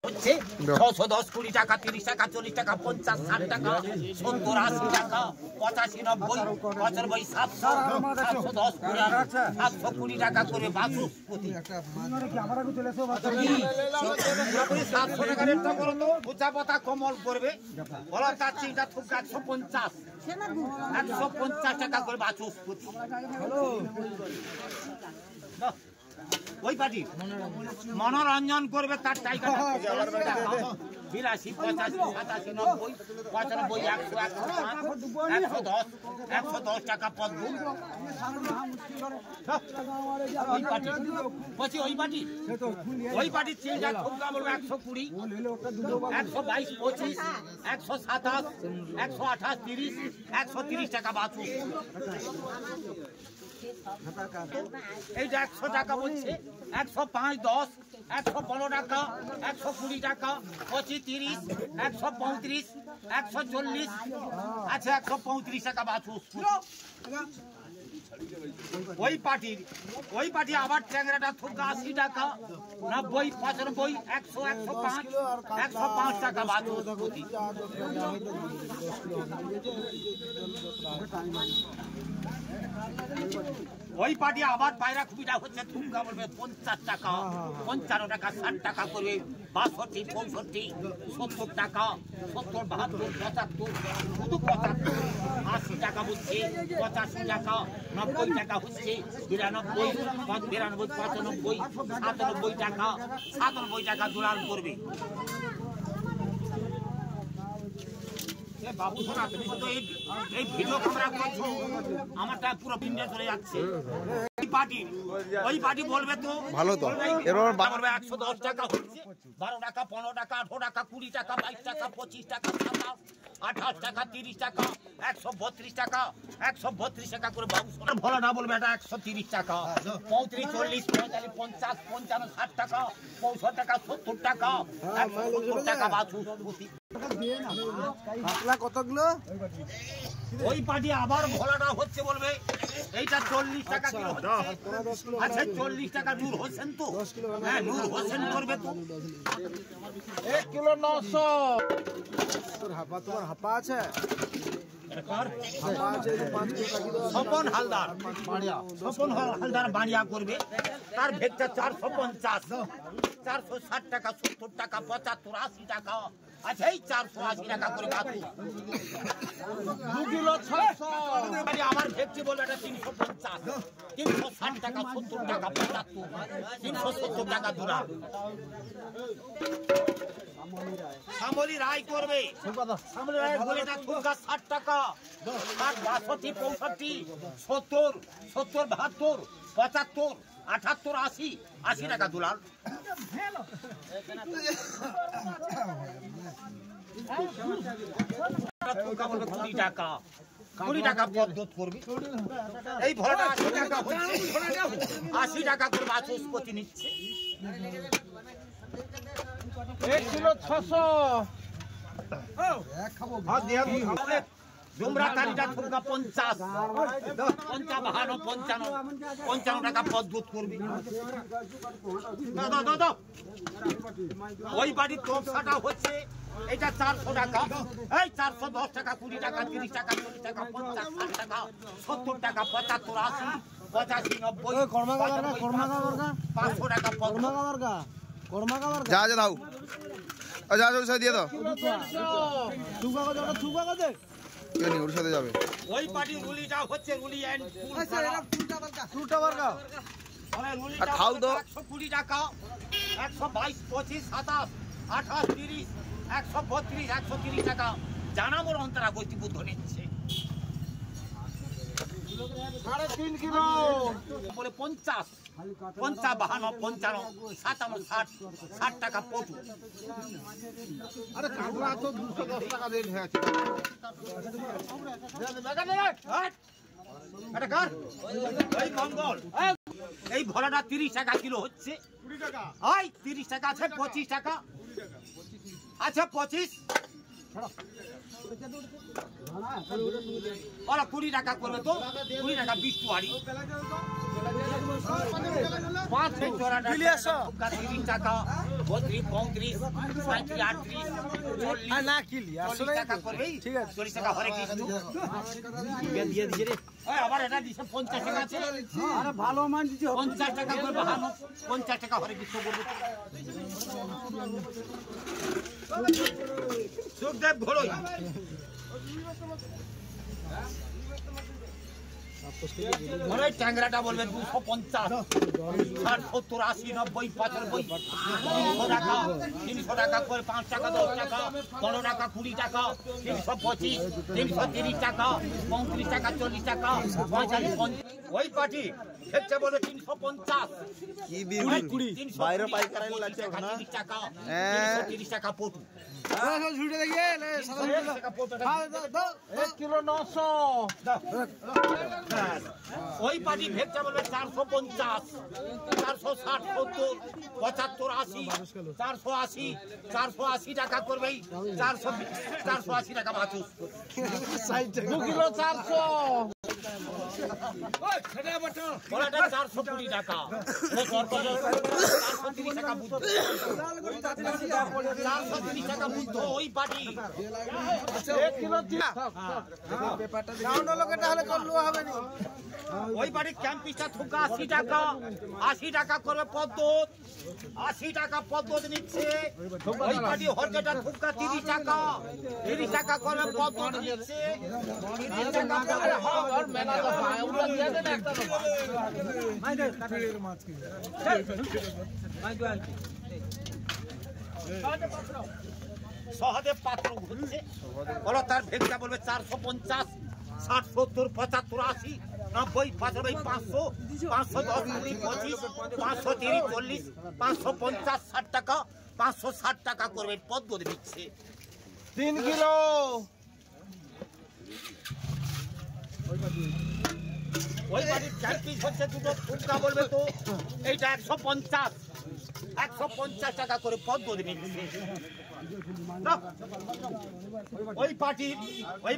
হচ্ছে 610 20 টাকা 30 টাকা 40 টাকা 50 60 টাকা 70 80 টাকা 85 90 95 700 710 720 টাকা করে বাচস্পতি। সাতশো টাকা রেটটা করো তো, বুঝা পাতা কমল করবে বলা যাচ্ছে এটা খুব 150 150 টাকা করে বাচস্পতি। ওই পার্টি মনোরঞ্জন করবে তার টাইকা 82 85 87 90 95 100 110 টাকা পদ্ম। ওই পার্টি বলছি ওই পার্টি চিন্তা খুব দাম বলবো 120 122 25 127 128 30 130 টাকা বাঁচু। এইটা 100 টাকা বলছে 105 10 115 টাকা 120 টাকা 25 30 135 140 আচ্ছা 135 টাকা বাঁচু। ওই পার্টি আবার ট্যাংরাটা থুকা 80 টাকা 90 95 100 105 105 টাকা বাঁচু। ওই পার্টি আবার পায়রা খুবিটা হচ্ছে থুমকা বলবে 50 টাকা 55 টাকা 60 টাকা করে 62 65 70 টাকা 70 72 75 শুধু 75 80 টাকা বলছে 85 টাকা 90 টাকা হচ্ছে 92 92 95 97 টাকা 97 টাকা দোলার করবে। বাবু শোনা তুমি তো এই ভিডিও ক্যামেরা করছো আমারটা পুরো ইন্ডিয়া চলে যাচ্ছে। ওই পার্টি বলবে তো ভালো তো এবার বলবে 110 টাকা হচ্ছে 12 টাকা 15 টাকা 18 টাকা 20 টাকা 22 টাকা 25 টাকা 28 টাকা 30 টাকা 132 টাকা 132 টাকা করে বাবু শোনা ভোলাটা বলবে এটা 130 টাকা 35 40 45 50 55 60 টাকা 65 টাকা 70 টাকা 170 টাকা বাছু কতগুলো। ওই পার্টি আবার ভোলাটা হচ্ছে বলবে এইটা 40 টাকা কিলো হচ্ছে। আচ্ছা 40 টাকা নূর হোসেন তো হ্যাঁ নূর হোসেন করবে তো 1 কিলো 900। তোর হাপা আছে স্বপন হালদার বাড়িয়া করবে তার ভেটটা 450 460 টাকা 70 টাকা 75 80 টাকা। আচ্ছা এই 480 টাকা করে বাকি 2 কিলো 600। আমার ভেটটি বলবে এটা 350 360 টাকা 70 টাকা 75 370 টাকা দূরা। শ্যামলী রায় করবে শ্যামলী রায় বলে এটা থুকা 60 টাকা 62 65 70 70 72 75 78 80 80 টাকা দুলাল। টাকা 20 টাকা পদ্ধত করবি এই ভরাটা 80 টাকা হচ্ছে 80 টাকা করে বাচস্পতি নিচ্ছে 1 কিলো 600। জুমরা কারিটা থুকা 50 55 55 টাকা পদ্ধত করবি। ওই বাড়ির তোপসাটা হচ্ছে এটা 400 টাকা এই 410 টাকা 20 টাকা 30 টাকা 40 টাকা 50 60 টাকা 70 টাকা 75 80 85 90 500 টাকা যা দাও যা দিয়ে দাও ওর সাথে যাবে। ওই পার্টির রুলিটা হচ্ছে রুলি এন্ড খাও তো 120 টাকা 122 25 27 28 30 132 130 টাকা জানা মোর অন্তরা গোষ্ঠী বুদ্ধ নিচ্ছে 3.5 কিলো বলে 50 55 55 57 60 টাকা পটু। আরে কাঁকড়া তো 210 টাকা রেট হয়ে আছে। এই মঙ্গল এই ভরাটা 30 টাকা কিলো হচ্ছে 20 টাকা ওই 30 টাকা আছে 25 টাকা আচ্ছা 25 ওরা 20 টাকা করবে তো 20 টাকা 20 টুয়ারি 5 জোড়াটা 30 টাকা 32, 33, 37, 38, 40 না কিলি আসলে টাকা করবে। ঠিক আছে 40 টাকা হরে কৃষ্ণ দিয়ে দিছে রে। ওই আবার এটা দিছে 50 টাকা আছে। আরে ভালো মান দিতে 50 টাকা করবে, 50 টাকা হরে কৃষ্ণ বলবে। সুখদেব ঘোড়ই মনে হয় ট্যাংরাটা বলবে 250, 60, 70, 80, 90, 95, 300 টাকা, 300 টাকা করে 5 টাকা, 10 টাকা, 15 টাকা, 20 টাকা, 325, 330 টাকা, 35 টাকা, 40 টাকা, 45, 50। ওই পার্টি খেতে বলে 350, কি বিউটি বাইরে পাইকারি লাগছে না 30 টাকা, হ্যাঁ 30 টাকা পটু। ঝুড়ে দেখিয়ে কিলো 900 ওই পার্টি ভেটটা বলবে 450, 460, 70, 75, 80, 480, 480 টাকা করবেই, 480 টাকা বাঁচুস। 2 কিলো 400 বলাটা 420 টাকা, 430 টাকা বুদ্ধ, 430 টাকা বুদ্ধ। ওই পার্টি 1 কিলো রাউন্ড লোকেটা হলে করলো হবে না ওই বাড়ির ক্যাম্পিসটা থুকা 80 টাকা, 80 টাকা করবে পদ্মত, 80 টাকা পদ্মত নিচ্ছে। ওই বাড়ি হরকেটা থুকা 30 টাকা, 30 টাকা করবে পদ্মত নিচ্ছে। 30 টাকা করবে হর মেলা দফা ওগুলো দিয়ে দেন একটা দফা। সহদেব পাত্র ঘুরছে বলো তার ভেগটা বলবে 450, 60, 70, 75, 80, 90, 95, 500, 510, 20, 25, 530, 40, 550, 60 টাকা, 560 টাকা করবে পদ্মত দিচ্ছে। 3 কিলো ওই বাড়ির ক্যাম্পিস হচ্ছে দুটো ফুটকা বলবে তো এইটা 150, 150 টাকা করে পদ্মত দিচ্ছে। ওই পার্টির ওই